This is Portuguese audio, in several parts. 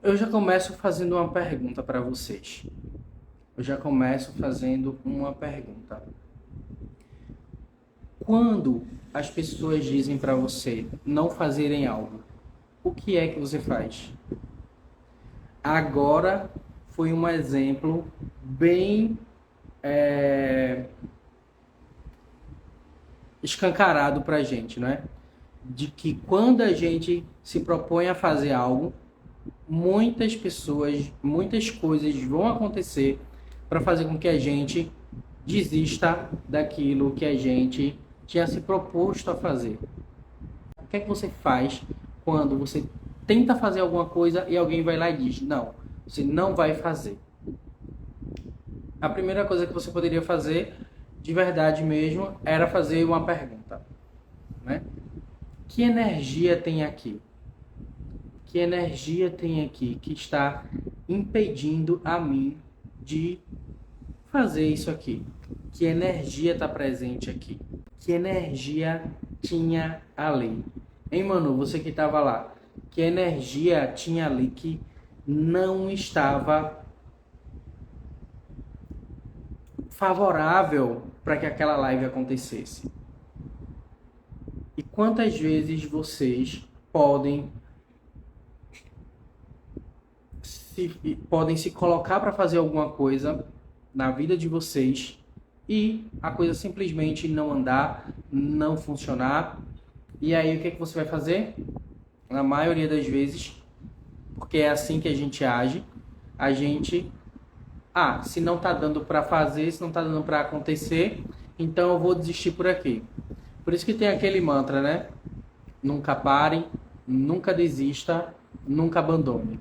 Eu já começo fazendo uma pergunta para vocês. Eu já começo fazendo uma pergunta. Quando as pessoas dizem para você não fazerem algo, o que é que você faz? Agora foi um exemplo bem escancarado para a gente, não é? De que quando a gente se propõe a fazer algo, muitas pessoas, muitas coisas vão acontecer para fazer com que a gente desista daquilo que a gente tinha se proposto a fazer. O que é que você faz quando você tenta fazer alguma coisa e alguém vai lá e diz: não, você não vai fazer? A primeira coisa que você poderia fazer, de verdade mesmo, era fazer uma pergunta, né? Que energia tem aqui? Que energia tem aqui que está impedindo a mim de fazer isso aqui? Que energia está presente aqui? Que energia tinha ali? Hein, Manu, você que estava lá, que energia tinha ali que não estava favorável para que aquela live acontecesse? E quantas vezes vocês podem se colocar para fazer alguma coisa na vida de vocês e a coisa simplesmente não andar, não funcionar. E aí o que é que você vai fazer? Na maioria das vezes, porque é assim que a gente age, a gente, se não tá dando para fazer, se não tá dando para acontecer, então eu vou desistir por aqui. Por isso que tem aquele mantra, né? Nunca pare, nunca desista, nunca abandone.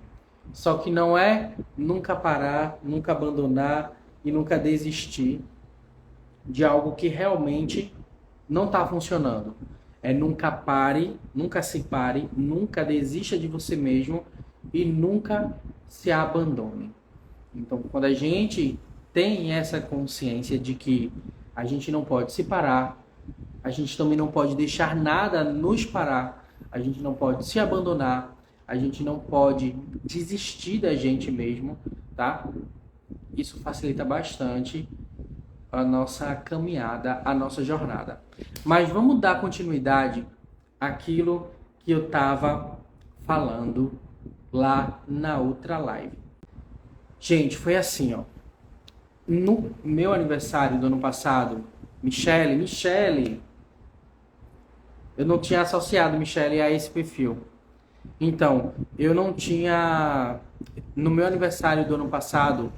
Só que não é nunca parar, nunca abandonar e nunca desistir de algo que realmente não está funcionando. É nunca pare, nunca se pare, nunca desista de você mesmo e nunca se abandone. Então, quando a gente tem essa consciência de que a gente não pode se parar, a gente também não pode deixar nada nos parar, a gente não pode se abandonar, a gente não pode desistir da gente mesmo, tá? Isso facilita bastante a nossa caminhada, a nossa jornada. Mas vamos dar continuidade àquilo que eu estava falando lá na outra live. Gente, foi assim, ó. No meu aniversário do ano passado, Michele, eu não tinha associado Michele a esse perfil. Então, eu não tinha. No meu aniversário do ano passado,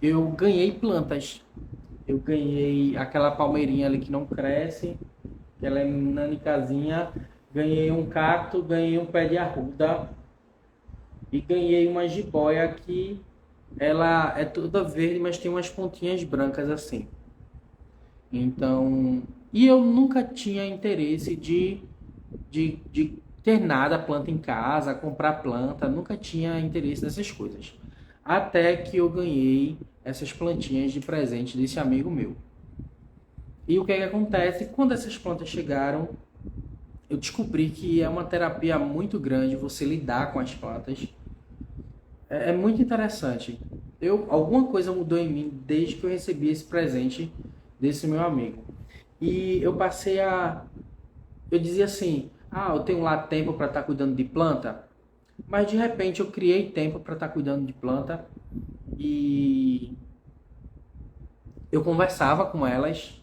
eu ganhei plantas. Eu ganhei aquela palmeirinha ali que não cresce, que ela é nanicazinha. Ganhei um cacto, ganhei um pé de arruda e ganhei uma jiboia que ela é toda verde, mas tem umas pontinhas brancas assim. Então, e eu nunca tinha interesse de ter nada, planta em casa, comprar planta, nunca tinha interesse nessas coisas. Até que eu ganhei essas plantinhas de presente desse amigo meu. E o que é que acontece? Quando essas plantas chegaram, eu descobri que é uma terapia muito grande você lidar com as plantas. É muito interessante. Alguma coisa mudou em mim desde que eu recebi esse presente desse meu amigo. E eu dizia assim, eu tenho lá tempo para estar cuidando de planta, mas de repente eu criei tempo para estar cuidando de planta e eu conversava com elas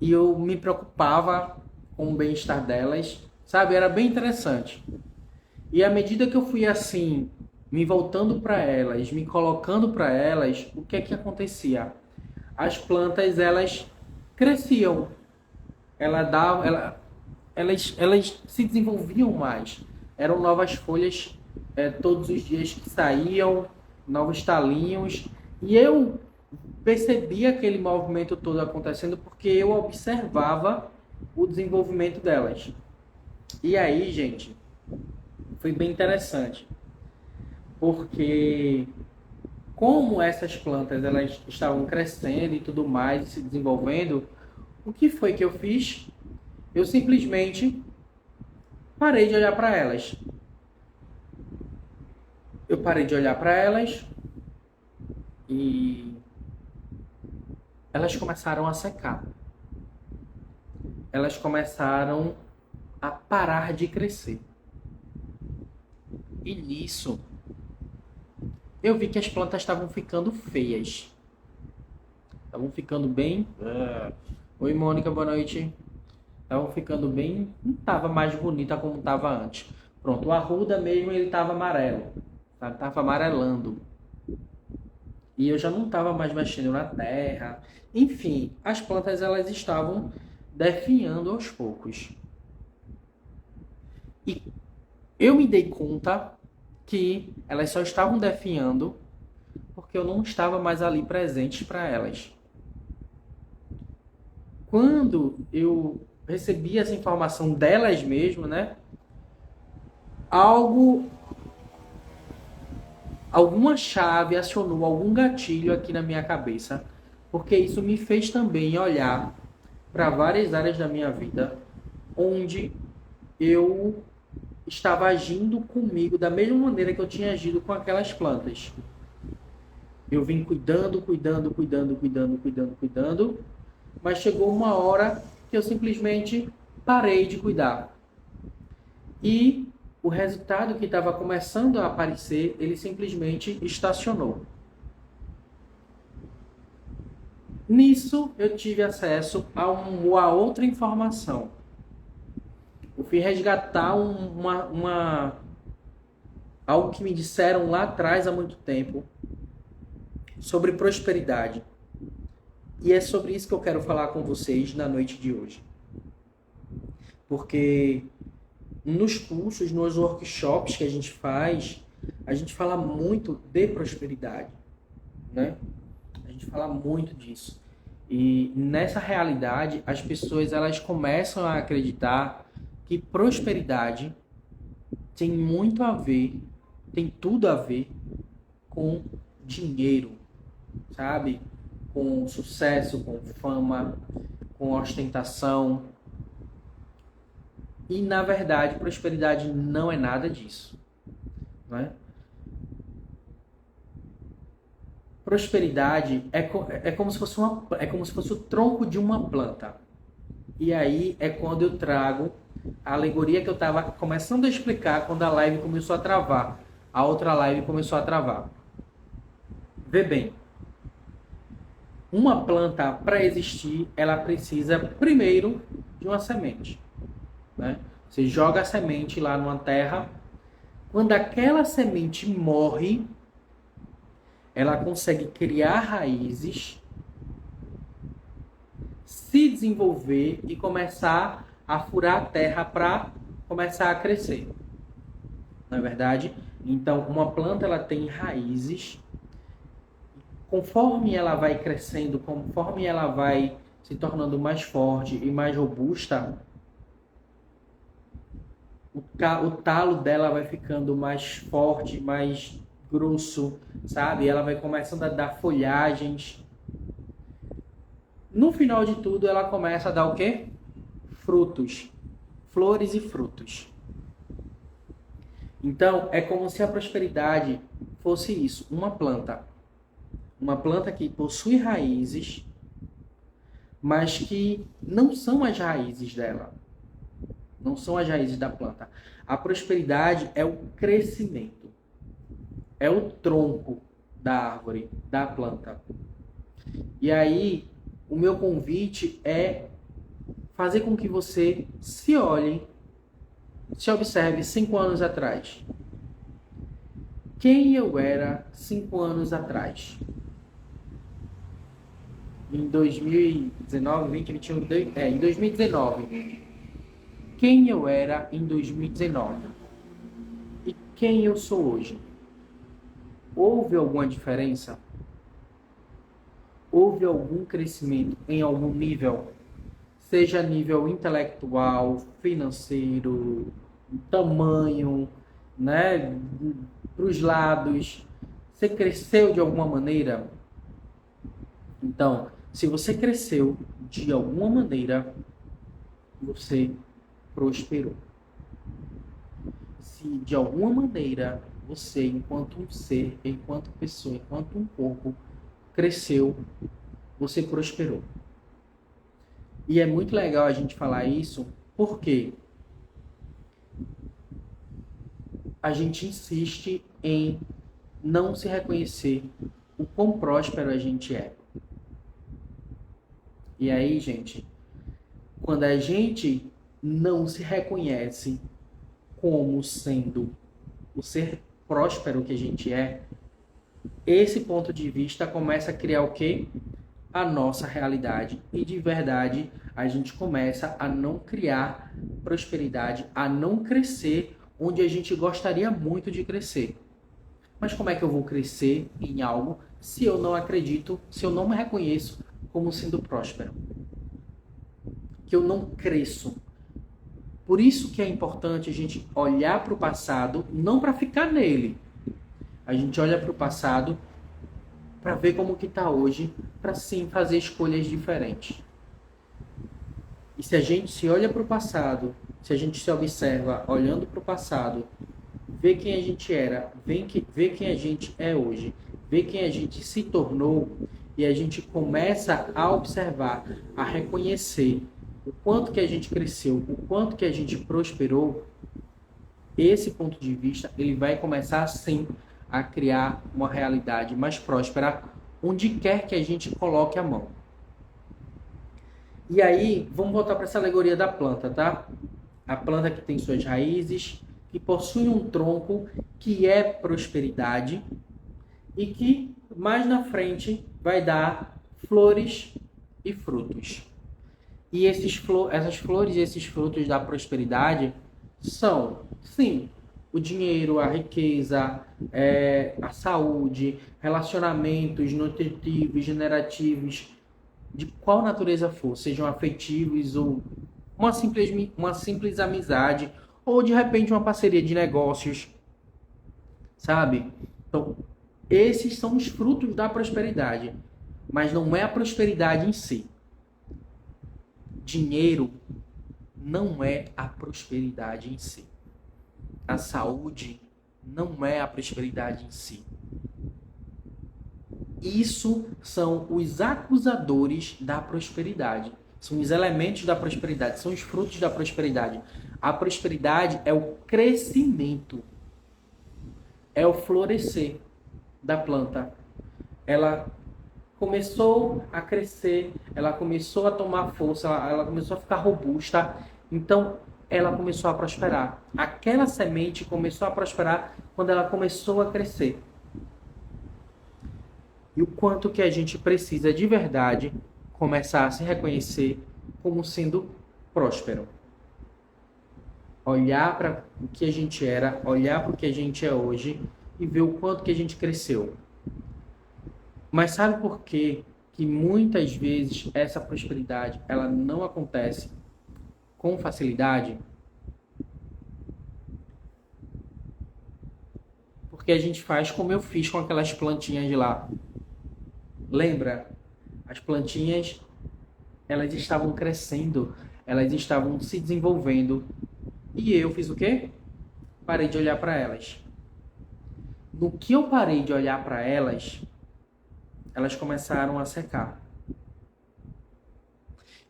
e eu me preocupava com o bem-estar delas, sabe? Era bem interessante. E à medida que eu fui assim, me voltando para elas, me colocando para elas, o que é que acontecia? As plantas, elas cresciam, elas se desenvolviam mais. Eram novas folhas todos os dias que saíam, novos talinhos. E eu percebi aquele movimento todo acontecendo porque eu observava o desenvolvimento delas. E aí, gente, foi bem interessante, porque como essas plantas elas estavam crescendo e tudo mais, se desenvolvendo, o que foi que eu fiz? Eu simplesmente parei de olhar para elas. Eu parei de olhar para elas e elas começaram a secar. Elas começaram a parar de crescer. E nisso, eu vi que as plantas estavam ficando feias. Estavam ficando bem... Oi, Mônica, boa noite. Estavam ficando bem... Não estava mais bonita como estava antes. Pronto, o arruda mesmo, ele estava amarelo. Estava amarelando. E eu já não estava mais mexendo na terra. Enfim, as plantas elas estavam definhando aos poucos. E eu me dei conta que elas só estavam definhando porque eu não estava mais ali presente para elas. Quando eu recebi essa informação delas mesmo, né? Alguma chave acionou algum gatilho aqui na minha cabeça, porque isso me fez também olhar para várias áreas da minha vida onde eu estava agindo comigo da mesma maneira que eu tinha agido com aquelas plantas. Eu vim cuidando, mas chegou uma hora que eu simplesmente parei de cuidar. E o resultado que estava começando a aparecer, ele simplesmente estacionou. Nisso, eu tive acesso a outra informação. Eu fui resgatar algo que me disseram lá atrás há muito tempo sobre prosperidade. E é sobre isso que eu quero falar com vocês na noite de hoje. Porque nos cursos, nos workshops que a gente fala muito de prosperidade, né? A gente fala muito disso. E nessa realidade, as pessoas elas começam a acreditar que prosperidade tem muito a ver, tem tudo a ver com dinheiro, sabe? Com sucesso, com fama, com ostentação. E, na verdade, prosperidade não é nada disso, né? Prosperidade é como se fosse o tronco de uma planta. E aí é quando eu trago a alegoria que eu estava começando a explicar quando a live começou a travar. A outra live começou a travar. Vê bem. Uma planta, para existir, ela precisa primeiro de uma semente, né? Você joga a semente lá numa terra. Quando aquela semente morre, ela consegue criar raízes, se desenvolver e começar a furar a terra para começar a crescer. Não é verdade? Então, uma planta ela tem raízes. Conforme ela vai crescendo, conforme ela vai se tornando mais forte e mais robusta, o talo dela vai ficando mais forte, mais grosso, sabe? Ela vai começando a dar folhagens. No final de tudo, ela começa a dar o quê? Frutos. Flores e frutos. Então, é como se a prosperidade fosse isso, uma planta. Uma planta que possui raízes, mas que não são as raízes dela. Não são as raízes da planta. A prosperidade é o crescimento. É o tronco da árvore, da planta. E aí, o meu convite é fazer com que você se olhe, se observe 5 anos atrás. Quem eu era 5 anos atrás? Em 2019, 2021, em 2019. Quem eu era em 2019? E quem eu sou hoje? Houve alguma diferença? Houve algum crescimento em algum nível? Seja nível intelectual, financeiro, tamanho, né? Para os lados. Você cresceu de alguma maneira? Então, se você cresceu de alguma maneira, você prosperou. Se de alguma maneira você, enquanto um ser, enquanto pessoa, enquanto um corpo, cresceu, você prosperou. E é muito legal a gente falar isso, porque a gente insiste em não se reconhecer o quão próspero a gente é. E aí, gente, quando a gente não se reconhece como sendo o ser próspero que a gente é, esse ponto de vista começa a criar o quê? A nossa realidade. E de verdade, a gente começa a não criar prosperidade, a não crescer onde a gente gostaria muito de crescer. Mas como é que eu vou crescer em algo se eu não acredito, se eu não me reconheço como sendo próspero? Que eu não cresço. Por isso que é importante a gente olhar para o passado, não para ficar nele. A gente olha para o passado para ver como que está hoje, para sim fazer escolhas diferentes. E se a gente se olha para o passado, se a gente se observa olhando para o passado, vê quem a gente era, vê quem a gente é hoje, vê quem a gente se tornou, e a gente começa a observar, a reconhecer o quanto que a gente cresceu, o quanto que a gente prosperou, esse ponto de vista, ele vai começar sim a criar uma realidade mais próspera onde quer que a gente coloque a mão. E aí, vamos voltar para essa alegoria da planta, tá? A planta que tem suas raízes, que possui um tronco que é prosperidade e que mais na frente vai dar flores e frutos. E essas flores e esses frutos da prosperidade são, sim, o dinheiro, a riqueza, a saúde, relacionamentos nutritivos, generativos, de qual natureza for, sejam afetivos ou uma simples amizade, ou de repente uma parceria de negócios, sabe? Então, esses são os frutos da prosperidade, mas não é a prosperidade em si. Dinheiro não é a prosperidade em si. A saúde não é a prosperidade em si. Isso são os acusadores da prosperidade. São os elementos da prosperidade, são os frutos da prosperidade. A prosperidade é o crescimento, é o florescer da planta. Ela começou a crescer, ela começou a tomar força, ela começou a ficar robusta, então ela começou a prosperar. Aquela semente começou a prosperar quando ela começou a crescer. E o quanto que a gente precisa de verdade começar a se reconhecer como sendo próspero. Olhar para o que a gente era, olhar para o que a gente é hoje e ver o quanto que a gente cresceu. Mas sabe por quê que muitas vezes essa prosperidade ela não acontece com facilidade? Porque a gente faz como eu fiz com aquelas plantinhas de lá. Lembra? As plantinhas, elas estavam crescendo, elas estavam se desenvolvendo. E eu fiz o quê? Parei de olhar para elas. No que eu parei de olhar para elas, elas começaram a secar.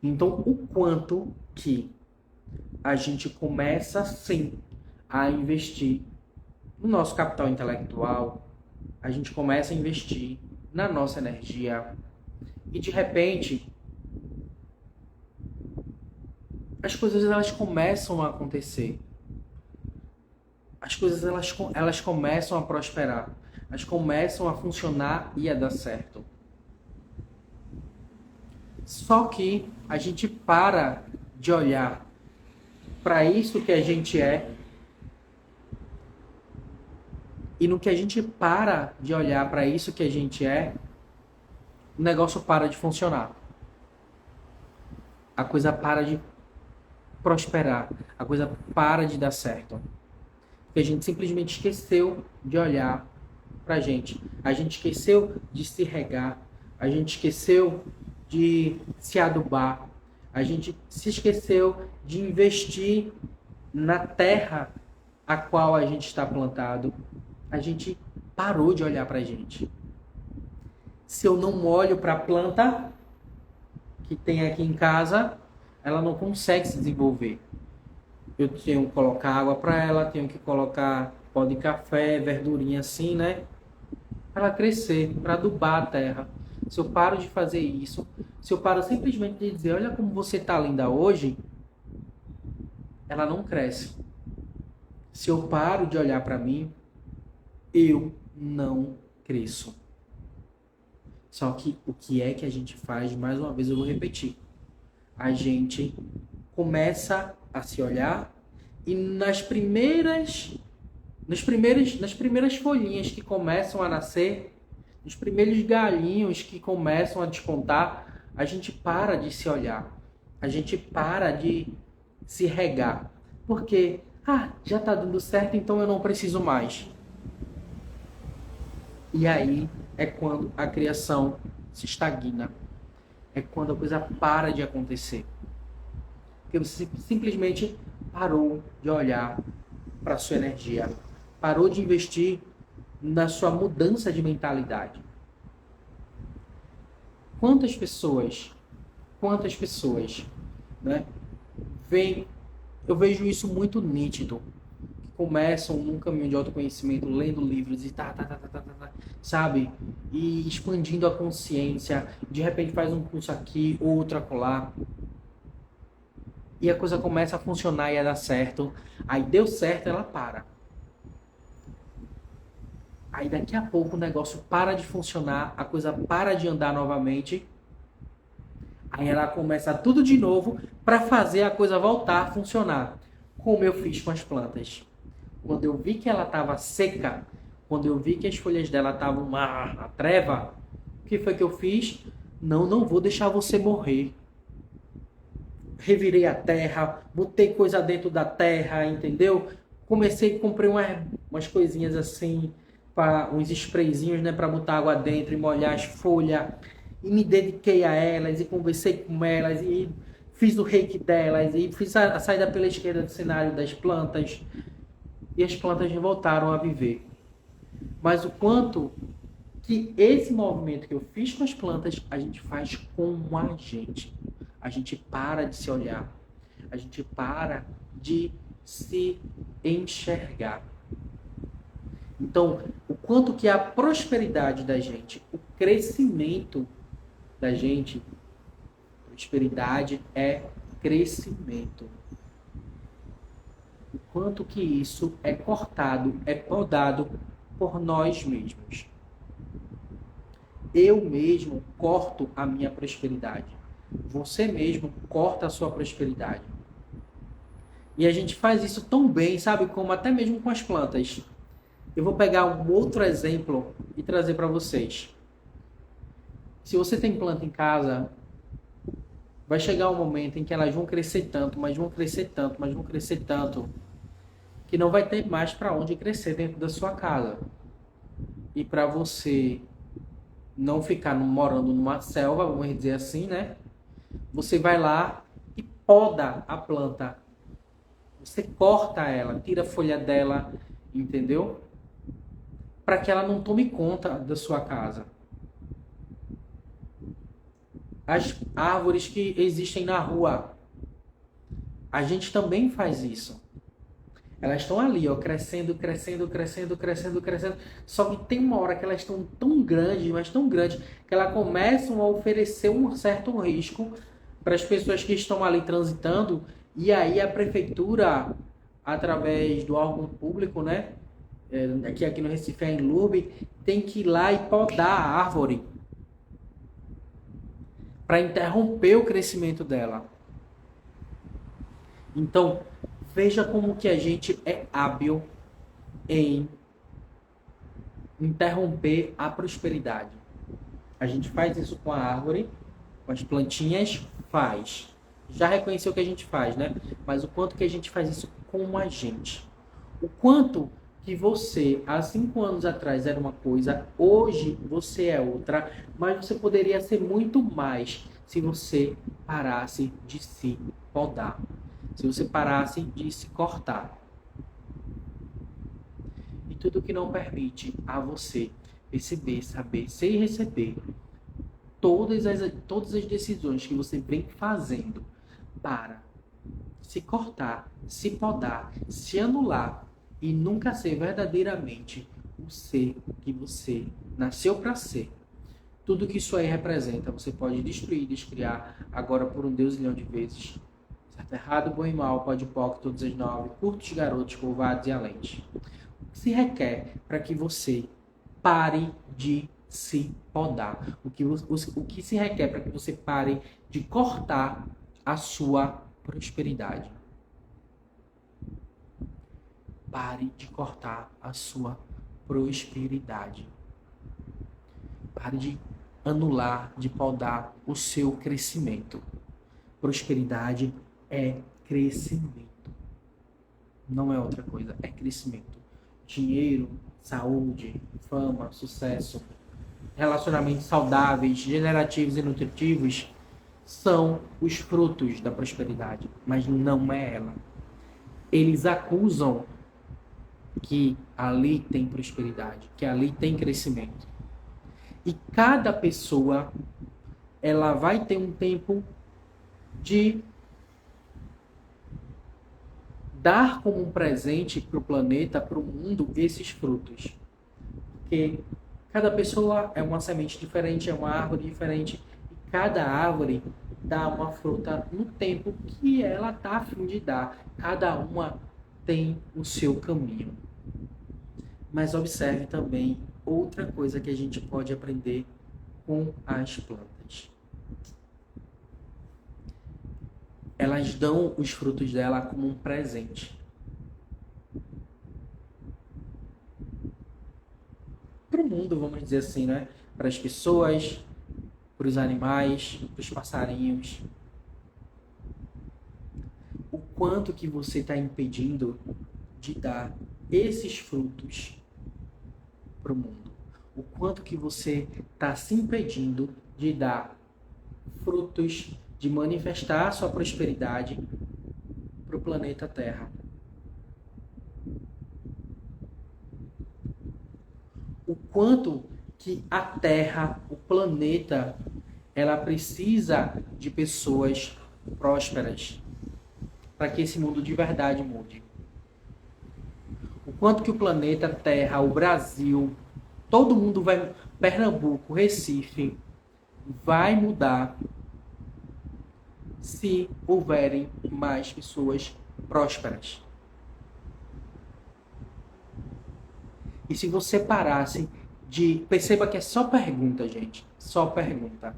Então, o quanto que a gente começa, sim, a investir no nosso capital intelectual, a gente começa a investir na nossa energia e, de repente, as coisas elas começam a acontecer. As coisas elas começam a prosperar. Elas começam a funcionar e a dar certo. Só que a gente para de olhar para isso que a gente é, e no que a gente para de olhar para isso que a gente é, o negócio para de funcionar. A coisa para de prosperar. A coisa para de dar certo. Porque a gente simplesmente esqueceu de olhar pra gente. A gente esqueceu de se regar. A gente esqueceu de se adubar. A gente se esqueceu de investir na terra a qual a gente está plantado. a gente parou de olhar pra gente. Se eu não olho para a planta que tem aqui em casa, ela não consegue se desenvolver. Eu tenho que colocar água para ela, tenho que colocar pó de café, verdurinha assim, né? Para ela crescer, para adubar a terra. Se eu paro de fazer isso, se eu paro simplesmente de dizer, olha como você tá linda hoje, ela não cresce. Se eu paro de olhar para mim, eu não cresço. Só que o que é que a gente faz? Mais uma vez eu vou repetir. A gente começa a se olhar e nas primeiras folhinhas que começam a nascer, nos primeiros galinhos que começam a despontar, a gente para de se olhar. A gente para de se regar. Porque, já está dando certo, então eu não preciso mais. E aí é quando a criação se estagna. É quando a coisa para de acontecer. Porque você simplesmente parou de olhar para a sua energia. Parou de investir na sua mudança de mentalidade. Quantas pessoas, né, eu vejo isso muito nítido, que começam num caminho de autoconhecimento, lendo livros e sabe? E expandindo a consciência, de repente faz um curso aqui, outro acolá, e a coisa começa a funcionar e a dar certo, aí deu certo, ela para. Aí daqui a pouco o negócio para de funcionar, a coisa para de andar novamente. Aí ela começa tudo de novo para fazer a coisa voltar a funcionar. Como eu fiz com as plantas. Quando eu vi que ela estava seca, quando eu vi que as folhas dela estavam uma treva, o que foi que eu fiz? Não vou deixar você morrer. Revirei a terra, botei coisa dentro da terra, entendeu? Comprei umas coisinhas assim, uns sprayzinhos, né, para botar água dentro e molhar as folhas, e me dediquei a elas e conversei com elas e fiz o reiki delas e fiz a saída pela esquerda do cenário das plantas, e as plantas voltaram a viver. Mas o quanto que esse movimento que eu fiz com as plantas, a gente faz com a gente. A gente para de se olhar. A gente para de se enxergar. Então, o quanto que a prosperidade da gente, o crescimento da gente, prosperidade é crescimento. O quanto que isso é cortado, é podado por nós mesmos. Eu mesmo corto a minha prosperidade. Você mesmo corta a sua prosperidade. E a gente faz isso tão bem, sabe? Como até mesmo com as plantas. Eu vou pegar um outro exemplo e trazer para vocês. Se você tem planta em casa, vai chegar um momento em que elas vão crescer tanto, mas vão crescer tanto, mas vão crescer tanto, que não vai ter mais para onde crescer dentro da sua casa. E para você não ficar morando numa selva, vamos dizer assim, né? Você vai lá e poda a planta. Você corta ela, tira a folha dela, entendeu? Para que ela não tome conta da sua casa. As árvores que existem na rua, a gente também faz isso. Elas estão ali, ó, crescendo. Só que tem uma hora que elas estão tão grandes, mas tão grandes, que elas começam a oferecer um certo risco para as pessoas que estão ali transitando. E aí a prefeitura, através do órgão público, né, aqui no Recife, a Enlurb, tem que ir lá e podar a árvore para interromper o crescimento dela. Então, veja como que a gente é hábil em interromper a prosperidade. A gente faz isso com a árvore, com as plantinhas, faz. Já reconheceu que a gente faz, né? Mas o quanto que a gente faz isso com a gente. O quanto que você, há 5 anos atrás, era uma coisa, hoje você é outra, mas você poderia ser muito mais se você parasse de se podar. Se você parasse de se cortar. tudo que não permite a você perceber, saber, ser e receber todas as decisões que você vem fazendo para se cortar, se podar, se anular e nunca ser verdadeiramente o ser que você nasceu para ser. Tudo que isso aí representa, você pode destruir e descriar agora por um Deus milhão de vezes. Certo, errado, bom e mal, pode poc, todos as nove, curtos, garotos, curvados e alentes. O que se requer para que você pare de se podar? O que se requer para que você pare de cortar a sua prosperidade? Pare de cortar a sua prosperidade. Pare de anular, de podar o seu crescimento. Prosperidade é crescimento. Não é outra coisa, é crescimento. Dinheiro, saúde, fama, sucesso, relacionamentos saudáveis, generativos e nutritivos são os frutos da prosperidade, mas não é ela. Eles acusam que ali tem prosperidade, que ali tem crescimento. E cada pessoa, ela vai ter um tempo de dar como um presente para o planeta, para o mundo, esses frutos. Porque cada pessoa é uma semente diferente, é uma árvore diferente. E cada árvore dá uma fruta no tempo que ela está a fim de dar. Cada uma tem o seu caminho. Mas observe também outra coisa que a gente pode aprender com as plantas. Elas dão os frutos dela como um presente. Para o mundo, vamos dizer assim, né? Para as pessoas, para os animais, para os passarinhos. O quanto que você está impedindo de dar esses frutos para o mundo? O quanto que você está se impedindo de dar frutos, de manifestar a sua prosperidade para o planeta Terra? O quanto que a Terra, o planeta, ela precisa de pessoas prósperas para que esse mundo de verdade mude. O quanto que o planeta Terra, o Brasil, todo mundo vai, Pernambuco, Recife, vai mudar se houverem mais pessoas prósperas. E se você parasse de... Perceba que é só pergunta, gente. Só pergunta.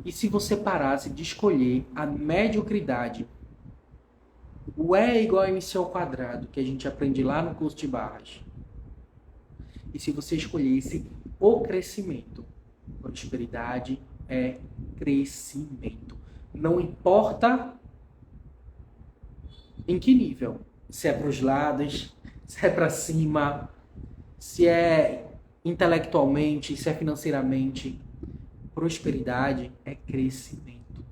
E se você parasse de escolher a mediocridade, o E é igual a MC ao quadrado, que a gente aprende lá no curso de barras. E se você escolhesse o crescimento, prosperidade é crescimento. Não importa em que nível. Se é para os lados, se é para cima, se é intelectualmente, se é financeiramente. Prosperidade é crescimento.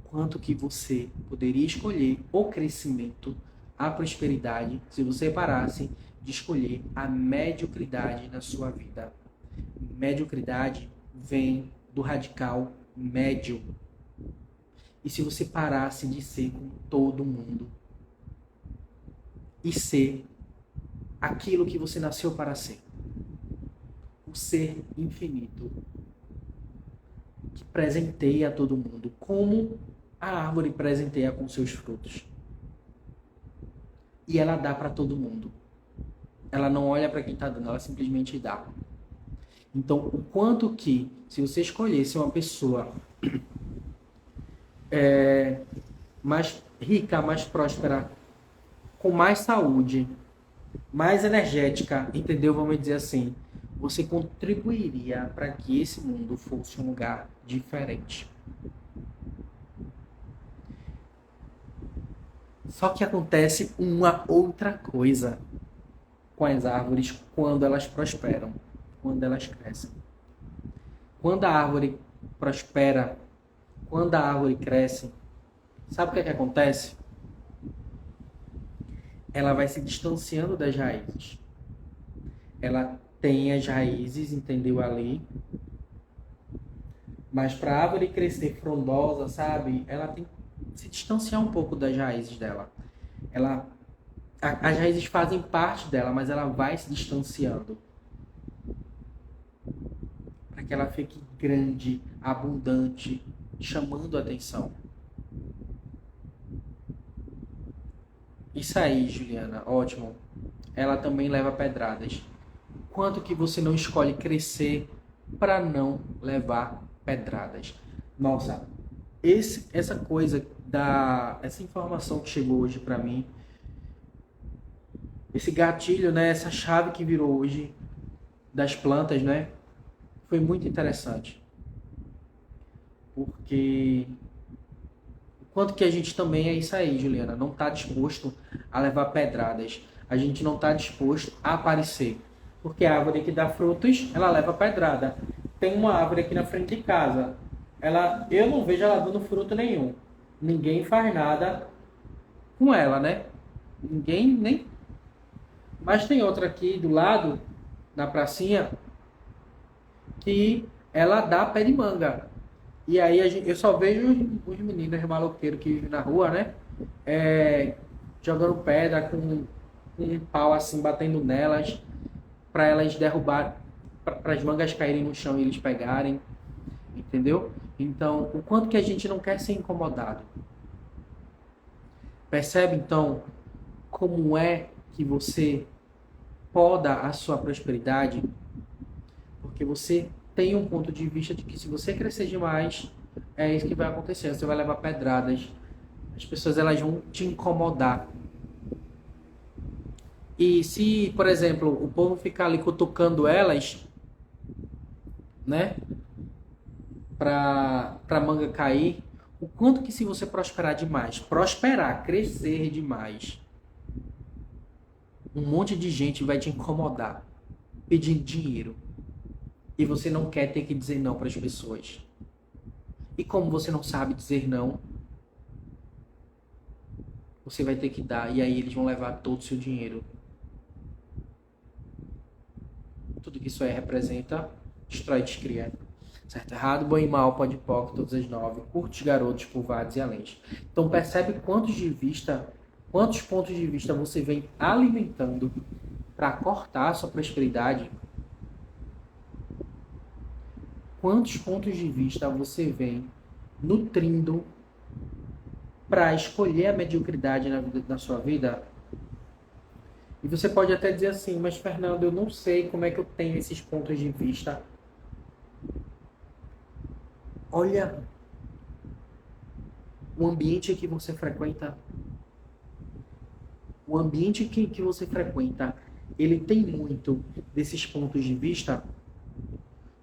Quanto que você poderia escolher o crescimento, a prosperidade, se você parasse de escolher a mediocridade na sua vida? Mediocridade vem do radical médio. E se você parasse de ser com todo mundo e ser aquilo que você nasceu para ser, o ser infinito, que presenteia a todo mundo, como a árvore presenteia com seus frutos. E ela dá para todo mundo. Ela não olha para quem está dando, ela simplesmente dá. Então, o quanto que, se você escolhesse uma pessoa mais rica, mais próspera, com mais saúde, mais energética, entendeu? Vamos dizer assim, você contribuiria para que esse mundo fosse um lugar diferente. Só que acontece uma outra coisa com as árvores quando elas prosperam, quando elas crescem. Quando a árvore prospera, quando a árvore cresce, sabe o que acontece? ela vai se distanciando das raízes. Ela tem as raízes, entendeu, ali, mas para a árvore crescer frondosa, sabe, ela tem que se distanciar um pouco das raízes dela. As raízes fazem parte dela, mas ela vai se distanciando para que ela fique grande, abundante, chamando a atenção. Isso aí, Juliana, ótimo. Ela também leva pedradas. Quanto que você não escolhe crescer para não levar pedradas? Nossa, essa coisa essa informação que chegou hoje para mim, esse gatilho, né, essa chave que virou hoje das plantas, né, foi muito interessante. Porque o quanto que a gente também é isso aí, Juliana, não está disposto a levar pedradas. A gente não está disposto a aparecer. Porque a árvore que dá frutos, ela leva pedrada. Tem uma árvore aqui na frente de casa. Eu não vejo ela dando fruto nenhum. Ninguém faz nada com ela, né? Ninguém nem... Mas tem outra aqui do lado, na pracinha, que ela dá pé de manga. E aí eu só vejo os meninos maloqueiros que vivem na rua, né? Jogando pedra com um pau assim, batendo nelas, para elas derrubar, para as mangas caírem no chão e eles pegarem, entendeu? Então, o quanto que a gente não quer ser incomodado. Percebe, então, como é que você poda a sua prosperidade? Porque você tem um ponto de vista de que se você crescer demais, é isso que vai acontecer. Você vai levar pedradas. As pessoas elas vão te incomodar. E se, por exemplo, o povo ficar ali cutucando elas, né, pra manga cair, o quanto que se você prosperar demais, crescer demais, um monte de gente vai te incomodar, pedindo dinheiro. E você não quer ter que dizer não para as pessoas. E como você não sabe dizer não, você vai ter que dar. E aí eles vão levar todo o seu dinheiro. Tudo que isso aí representa, destrói, descria. Certo, errado, bom e mal, pode poc, todas as 9. Curtos, garotos, curvados e além. Então percebe quantos pontos de vista você vem alimentando para cortar a sua prosperidade. Quantos pontos de vista você vem nutrindo para escolher a mediocridade na sua vida? E você pode até dizer assim, mas Fernando, eu não sei como é que eu tenho esses pontos de vista. Olha o ambiente que você frequenta. O ambiente que você frequenta, ele tem muito desses pontos de vista.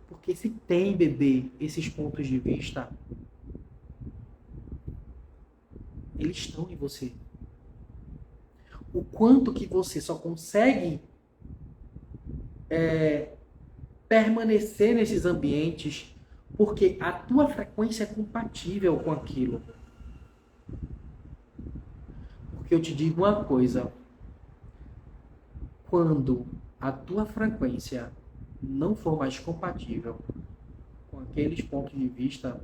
Porque se tem, bebê, esses pontos de vista, eles estão em você. O quanto que você só consegue permanecer nesses ambientes porque a tua frequência é compatível com aquilo. Porque eu te digo uma coisa, quando a tua frequência não for mais compatível com aqueles pontos de vista,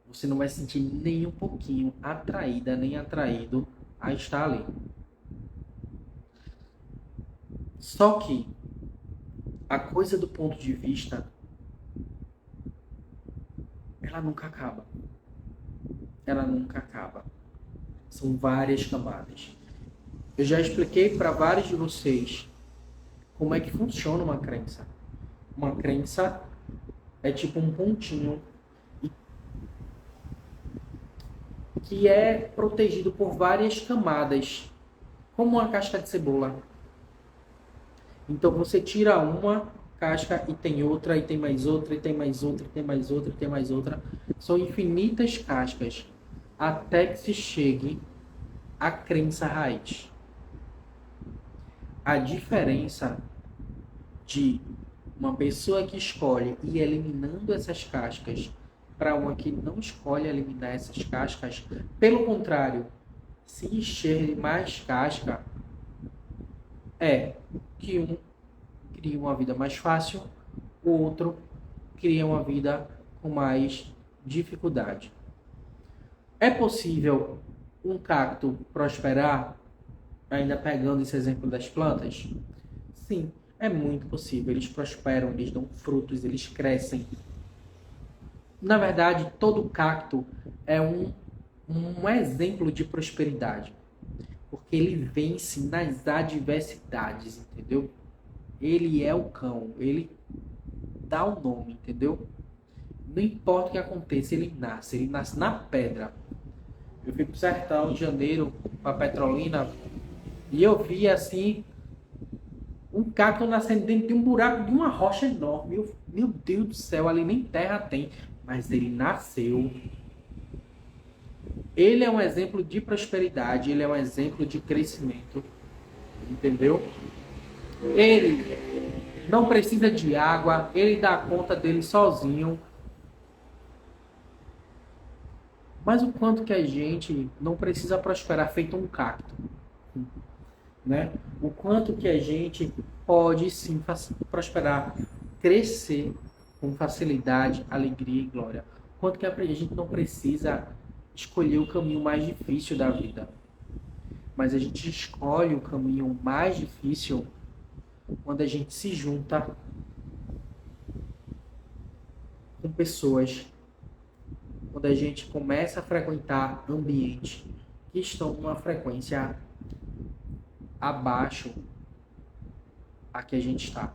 você não vai se sentir nem um pouquinho atraída, nem atraído a estar ali. Só que a coisa do ponto de vista, ela nunca acaba. Ela nunca acaba. São várias camadas. Eu já expliquei para vários de vocês como é que funciona uma crença. Uma crença é tipo um pontinho que é protegido por várias camadas, como uma casca de cebola. Então você tira uma casca e tem outra, e tem mais outra, e tem mais outra, e tem mais outra, e tem mais outra. São infinitas cascas até que se chegue à crença raiz. A diferença de uma pessoa que escolhe ir eliminando essas cascas para uma que não escolhe eliminar essas cascas, pelo contrário, se encher de mais casca é que um cria uma vida mais fácil, o outro cria uma vida com mais dificuldade. É possível um cacto prosperar, ainda pegando esse exemplo das plantas? Sim, é muito possível. Eles prosperam, eles dão frutos, eles crescem. Na verdade, todo cacto é um exemplo de prosperidade, porque ele vence nas adversidades, entendeu? Ele é o cão, ele dá o nome, entendeu? Não importa o que aconteça, ele nasce na pedra. Eu fui pro sertão de janeiro, pra Petrolina, e eu vi assim, um cacto nascendo dentro de um buraco de uma rocha enorme. Meu Deus do céu, ali nem terra tem, mas ele nasceu. Ele é um exemplo de prosperidade, ele é um exemplo de crescimento, entendeu? Ele não precisa de água, ele dá conta dele sozinho. Mas o quanto que a gente não precisa prosperar feito um cacto, né? O quanto que a gente pode sim prosperar, crescer com facilidade, alegria e glória. O quanto que a gente não precisa escolher o caminho mais difícil da vida, mas a gente escolhe o caminho mais difícil quando a gente se junta com pessoas, quando a gente começa a frequentar ambientes que estão numa frequência abaixo a que a gente está.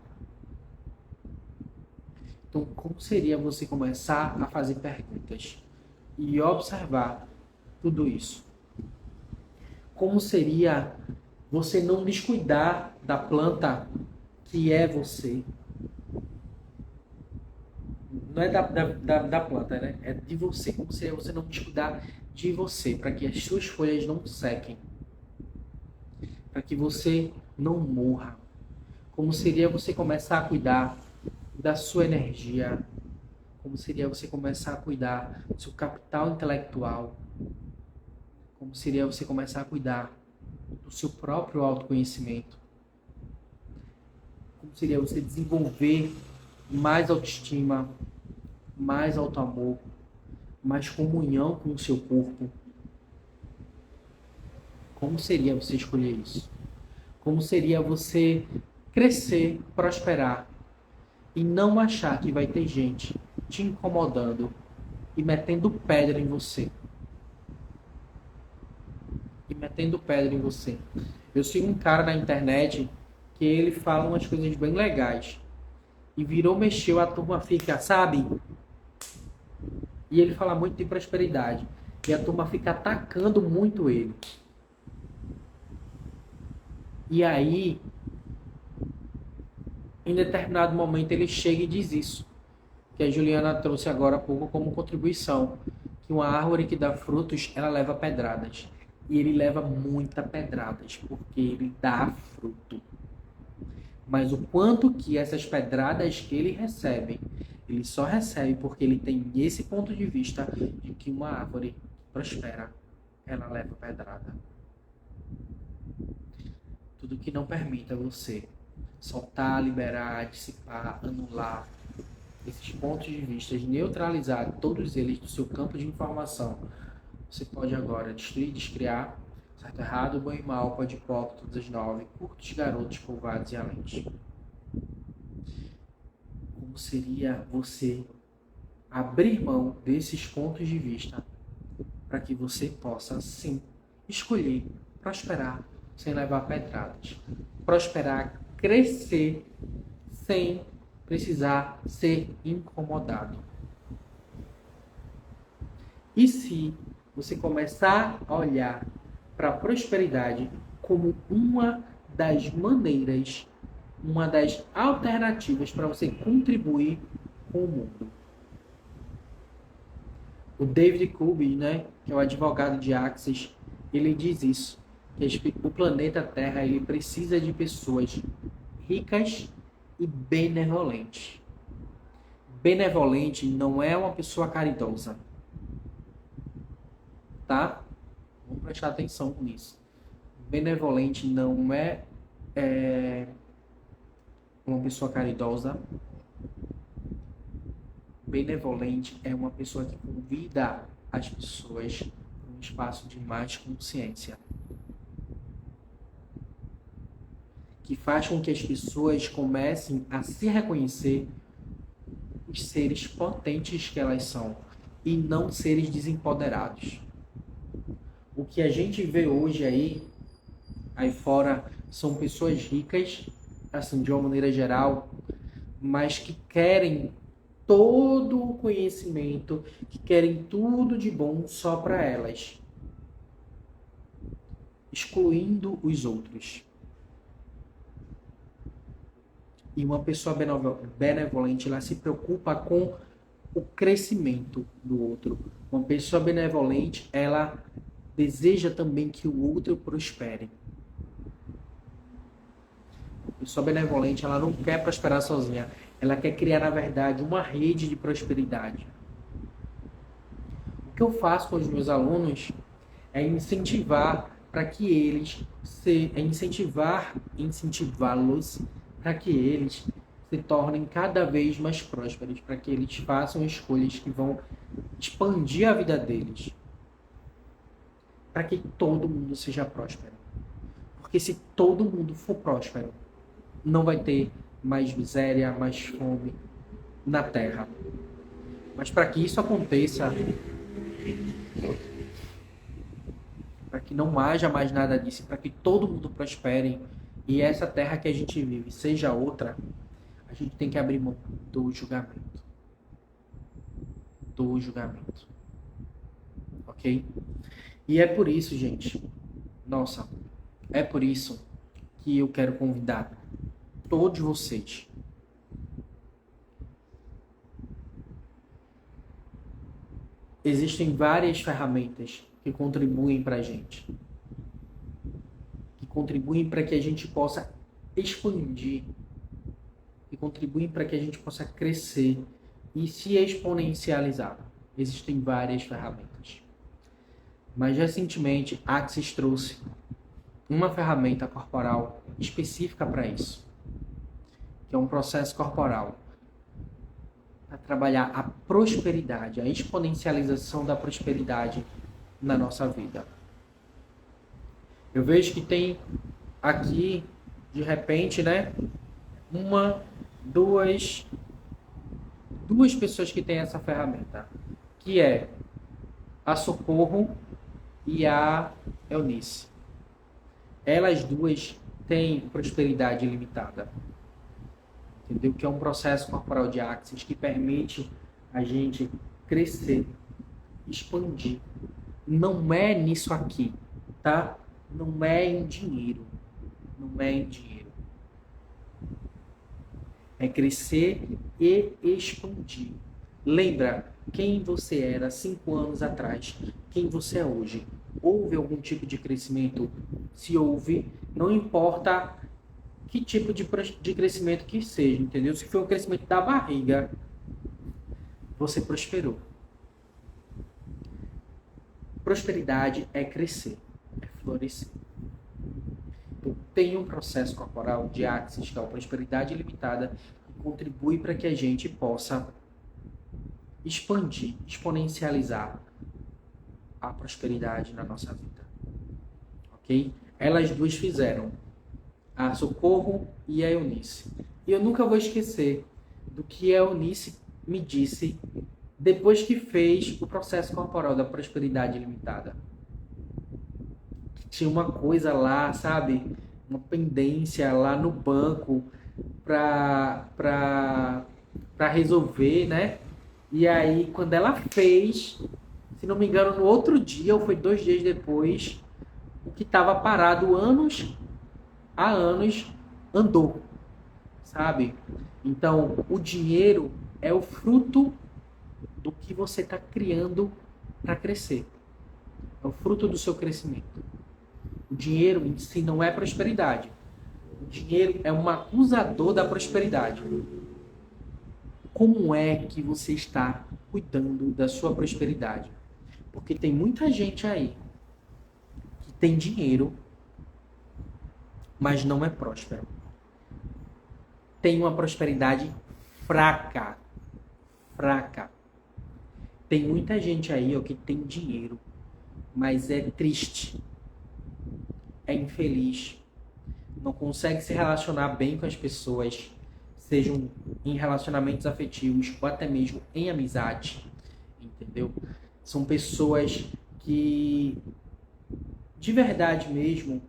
Então, como seria você começar a fazer perguntas e observar tudo isso? Como seria você não descuidar da planta que é você? Não é da planta, né? É de você. Como seria você não descuidar de você, para que as suas folhas não sequem? Para que você não morra? Como seria você começar a cuidar da sua energia? Como seria você começar a cuidar do seu capital intelectual? Como seria você começar a cuidar do seu próprio autoconhecimento? Como seria você desenvolver mais autoestima, mais autoamor, mais comunhão com o seu corpo? Como seria você escolher isso? Como seria você crescer, prosperar e não achar que vai ter gente te incomodando e metendo pedra em você? Eu sigo um cara na internet que ele fala umas coisas bem legais. E mexeu, a turma fica, sabe? E ele fala muito de prosperidade. E a turma fica atacando muito ele. E aí, em determinado momento, ele chega e diz isso. Que a Juliana trouxe agora há pouco como contribuição. Que uma árvore que dá frutos, ela leva pedradas. E ele leva muitas pedradas, porque ele dá fruto. Mas o quanto que essas pedradas que ele recebe, ele só recebe porque ele tem esse ponto de vista de que uma árvore prospera, ela leva pedrada. Tudo que não permita você soltar, liberar, dissipar, anular esses pontos de vista, neutralizar todos eles do seu campo de informação, você pode agora destruir, descriar, certo, errado, bom e mal, pode pop, todas as 9, curtos, garotos, polvados e alentes. Como seria você abrir mão desses pontos de vista para que você possa, sim, escolher prosperar sem levar pedradas, prosperar, crescer sem precisar ser incomodado. E se você começar a olhar para a prosperidade como uma das maneiras, uma das alternativas para você contribuir com o mundo? O David Kubi, né, que é o advogado de Axis, ele diz isso, que o planeta Terra ele precisa de pessoas ricas e benevolentes. Benevolente não é uma pessoa caridosa, tá? Vamos prestar atenção nisso. Benevolente não é uma pessoa caridosa. Benevolente é uma pessoa que convida as pessoas para um espaço de mais consciência. Que faz com que as pessoas comecem a se reconhecer os seres potentes que elas são e não seres desempoderados. O que a gente vê hoje aí fora, são pessoas ricas, assim, de uma maneira geral, mas que querem todo o conhecimento, que querem tudo de bom só para elas, excluindo os outros. E uma pessoa benevolente, ela se preocupa com o crescimento do outro. Uma pessoa benevolente, ela deseja também que o outro prospere. Uma pessoa benevolente, ela não quer prosperar sozinha. Ela quer criar, na verdade, uma rede de prosperidade. O que eu faço com os meus alunos é incentivar para que eles incentivá-los para que eles se tornem cada vez mais prósperos, para que eles façam escolhas que vão expandir a vida deles, para que todo mundo seja próspero. Porque se todo mundo for próspero, não vai ter mais miséria, mais fome na Terra. Mas para que isso aconteça, para que não haja mais nada disso, para que todo mundo prospere e essa terra que a gente vive seja outra, a gente tem que abrir mão do julgamento. Do julgamento. Ok? E é por isso, gente, é por isso que eu quero convidar todos vocês existem várias ferramentas que contribuem para a gente. Que contribuem para que a gente possa expandir. Que contribuem para que a gente possa crescer e se exponencializar. Existem várias ferramentas. Mas recentemente, Axis trouxe uma ferramenta corporal específica para isso. Que é um processo corporal para trabalhar a prosperidade, a exponencialização da prosperidade na nossa vida. Eu vejo que tem aqui, de repente, né, duas pessoas que têm essa ferramenta, que é a Socorro e a Eunice. Elas duas têm prosperidade ilimitada. Entendeu? Que é um processo corporal de Axis que permite a gente crescer, expandir. Não é nisso aqui, tá? Não é em dinheiro. Não é em dinheiro. É crescer e expandir. Lembra quem você era 5 anos atrás, quem você é hoje. Houve algum tipo de crescimento? Se houve, não importa que tipo de crescimento que seja, entendeu? Se for um crescimento da barriga, você prosperou. Prosperidade é crescer, é florescer. Então, tem um processo corporal de Axis, que é a prosperidade ilimitada, que contribui para que a gente possa expandir, exponencializar a prosperidade na nossa vida. Ok? Elas duas fizeram. A Socorro e a Eunice. E eu nunca vou esquecer do que a Eunice me disse depois que fez o processo corporal da prosperidade ilimitada. Tinha uma coisa lá, sabe? Uma pendência lá no banco para resolver, né? E aí, quando ela fez, se não me engano, no outro dia, ou foi 2 dias depois, o que estava parado há anos andou, sabe? Então, o dinheiro é o fruto do que você está criando para crescer. É o fruto do seu crescimento. O dinheiro em si não é prosperidade. O dinheiro é um acusador da prosperidade. Como é que você está cuidando da sua prosperidade? Porque tem muita gente aí tem dinheiro, mas não é próspero. Tem uma prosperidade fraca. Fraca. Tem muita gente aí, ó, que tem dinheiro, mas é triste, é infeliz, não consegue se relacionar bem com as pessoas, sejam em relacionamentos afetivos ou até mesmo em amizade, entendeu? São pessoas que, de verdade mesmo,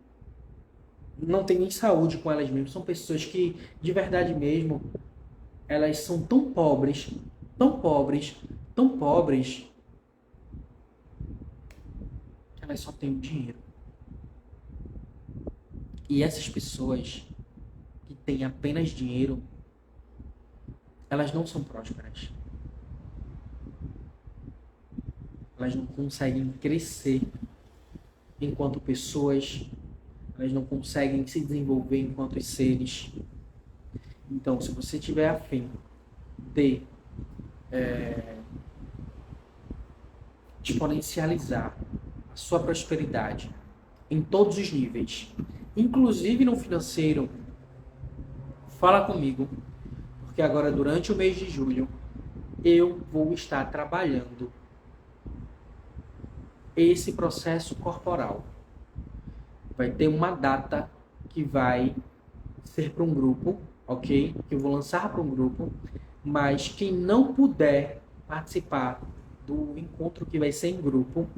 não tem nem saúde com elas mesmas. São pessoas que, de verdade mesmo, elas são tão pobres, tão pobres, tão pobres, que elas só têm o dinheiro. E essas pessoas que têm apenas dinheiro, elas não são prósperas. Elas não conseguem crescer enquanto pessoas, elas não conseguem se desenvolver enquanto seres. Então, se você tiver afim de exponencializar a sua prosperidade em todos os níveis, inclusive no financeiro, fala comigo, porque agora durante o mês de julho eu vou estar trabalhando esse processo corporal. Vai ter uma data que vai ser para um grupo, ok? Que eu vou lançar para um grupo, mas quem não puder participar do encontro que vai ser em grupo,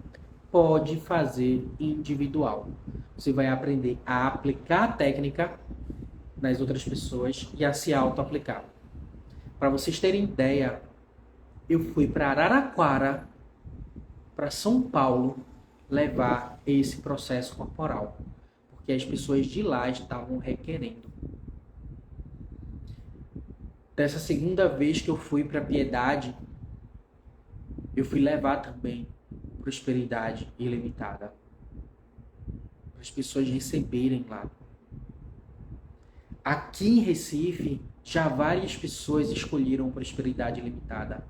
pode fazer individual. Você vai aprender a aplicar a técnica nas outras pessoas e a se auto-aplicar. Para vocês terem ideia, eu fui para Araraquara, para São Paulo, levar esse processo corporal, porque as pessoas de lá estavam requerendo. Dessa segunda vez que eu fui para Piedade, eu fui levar também prosperidade ilimitada, para as pessoas receberem lá. Aqui em Recife, já várias pessoas escolheram prosperidade ilimitada.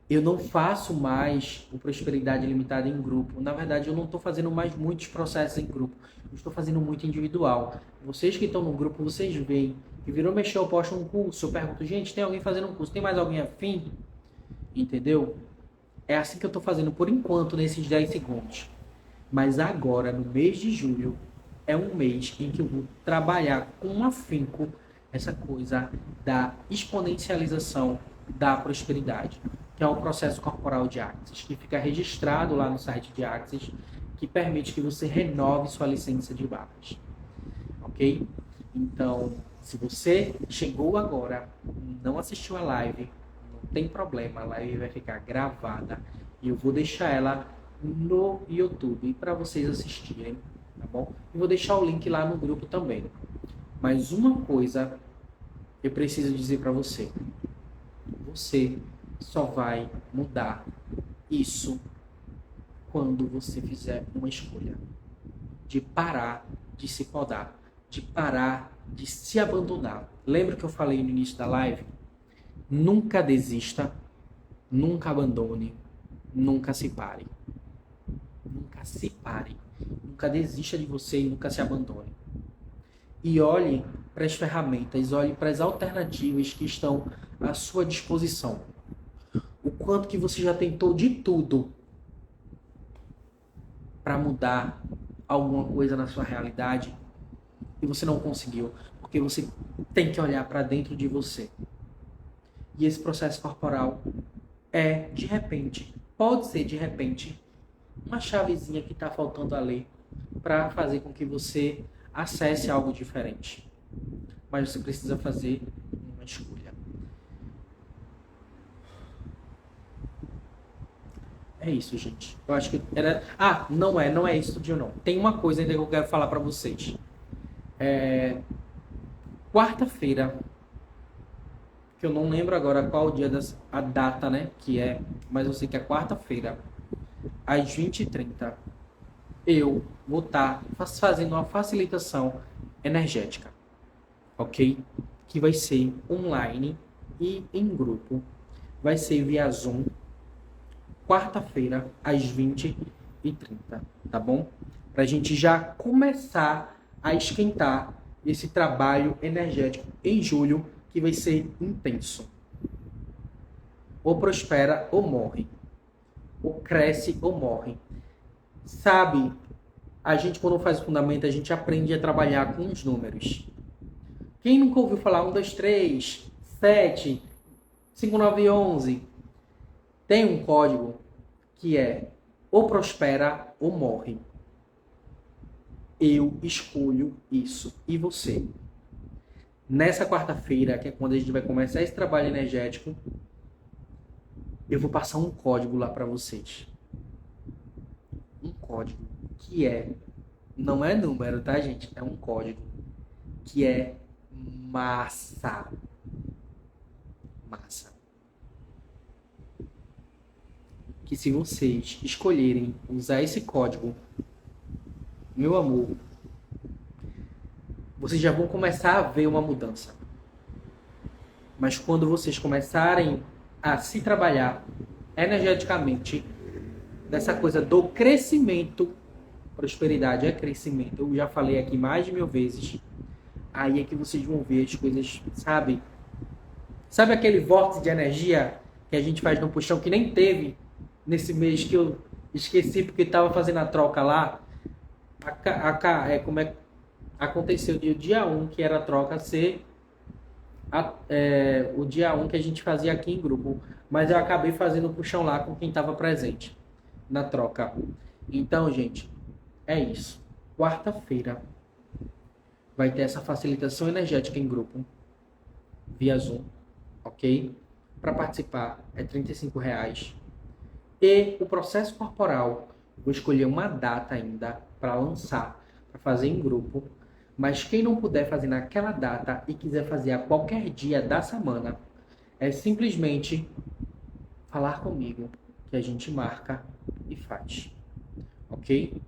Eu não faço mais o prosperidade ilimitada em grupo. Na verdade, eu não estou fazendo mais muitos processos em grupo. Eu estou fazendo muito individual. Vocês que estão no grupo, vocês veem. Que virou mexer, eu posto um curso. Eu pergunto, gente, tem alguém fazendo um curso? Tem mais alguém afim? Entendeu? É assim que eu estou fazendo por enquanto, nesses 10 segundos. Mas agora, no mês de julho, é um mês em que eu vou trabalhar com afinco essa coisa da exponencialização da prosperidade, que é o processo corporal de Axis, que fica registrado lá no site de Axis, que permite que você renove sua licença de barras. Ok? Então, se você chegou agora, não assistiu a live, não tem problema, a live vai ficar gravada e eu vou deixar ela no YouTube para vocês assistirem, tá bom? E vou deixar o link lá no grupo também. Mas uma coisa eu preciso dizer para você. Você só vai mudar isso quando você fizer uma escolha de parar de se podar, de parar de se abandonar. Lembra que eu falei no início da live? Nunca desista, nunca abandone, nunca se pare. Nunca se pare, nunca desista de você e nunca se abandone. E olhe para as ferramentas, olhe para as alternativas que estão à sua disposição. O quanto que você já tentou de tudo para mudar alguma coisa na sua realidade e você não conseguiu, porque você tem que olhar para dentro de você. E esse processo corporal é, de repente, pode ser de repente, uma chavezinha que está faltando ali para fazer com que você acesse algo diferente. Mas você precisa fazer uma escolha. É isso, gente. Eu acho que era... Ah, não é isso tudo não. Tem uma coisa ainda que eu quero falar para vocês. Quarta-feira, que eu não lembro agora qual o dia a data, né? Que é, mas eu sei que é quarta-feira, às 20h30, eu vou estar fazendo uma facilitação energética, ok? Que vai ser online e em grupo. Vai ser via Zoom, quarta-feira, às 20h30, tá bom? para a gente já começar a esquentar esse trabalho energético em julho, que vai ser intenso. Ou prospera ou morre. Ou cresce ou morre. Sabe, a gente quando faz o fundamento, a gente aprende a trabalhar com os números. Quem nunca ouviu falar 1, 2, 3, 7, 5, 9, 11? Tem um código que é ou prospera ou morre. Eu escolho isso. E você? Nessa quarta-feira, que é quando a gente vai começar esse trabalho energético, eu vou passar um código lá para vocês. Um código que não é número, tá, gente? É um código que é massa. Massa. Que se vocês escolherem usar esse código, meu amor, vocês já vão começar a ver uma mudança. Mas quando vocês começarem a se trabalhar energeticamente, dessa coisa do crescimento, prosperidade é crescimento, eu já falei aqui mais de 1000 vezes, aí é que vocês vão ver as coisas, sabe? Sabe aquele vórtice de energia que a gente faz no puxão, que nem teve nesse mês, que eu esqueci porque estava fazendo a troca lá? Aconteceu o dia 1, que era a troca, ser o dia 1 que a gente fazia aqui em grupo. Mas eu acabei fazendo o puxão lá com quem estava presente na troca. Então, gente, é isso. Quarta-feira vai ter essa facilitação energética em grupo, via Zoom, ok? Para participar é R$35. E o processo corporal, vou escolher uma data ainda para lançar, para fazer em grupo. Mas quem não puder fazer naquela data e quiser fazer a qualquer dia da semana, é simplesmente falar comigo, que a gente marca e faz. Ok?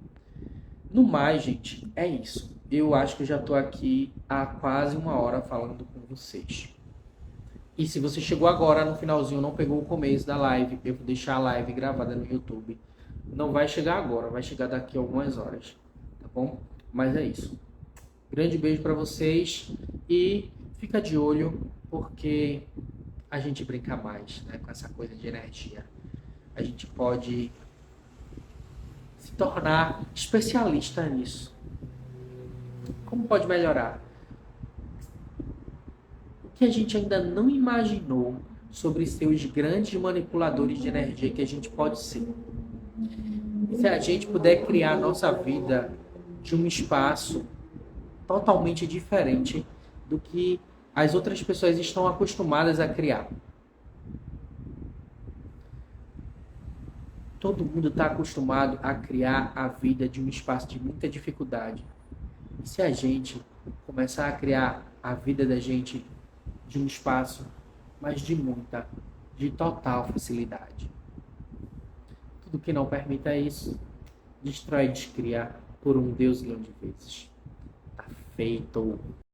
No mais, gente, é isso. Eu acho que eu já estou aqui há quase 1 hora falando com vocês. E se você chegou agora no finalzinho, não pegou o começo da live, eu vou deixar a live gravada no YouTube. Não vai chegar agora, vai chegar daqui a algumas horas, tá bom? Mas é isso. Grande beijo para vocês e fica de olho, porque a gente brinca mais, né, com essa coisa de energia. A gente pode se tornar especialista nisso. Como pode melhorar? O que a gente ainda não imaginou sobre ser os grandes manipuladores de energia que a gente pode ser. E se a gente puder criar a nossa vida de um espaço totalmente diferente do que as outras pessoas estão acostumadas a criar. Todo mundo está acostumado a criar a vida de um espaço de muita dificuldade. E se a gente começar a criar a vida da gente de um espaço, mas de total facilidade. Tudo que não permita isso, destrói e descria por um Deus milhão de vezes. Tá feito.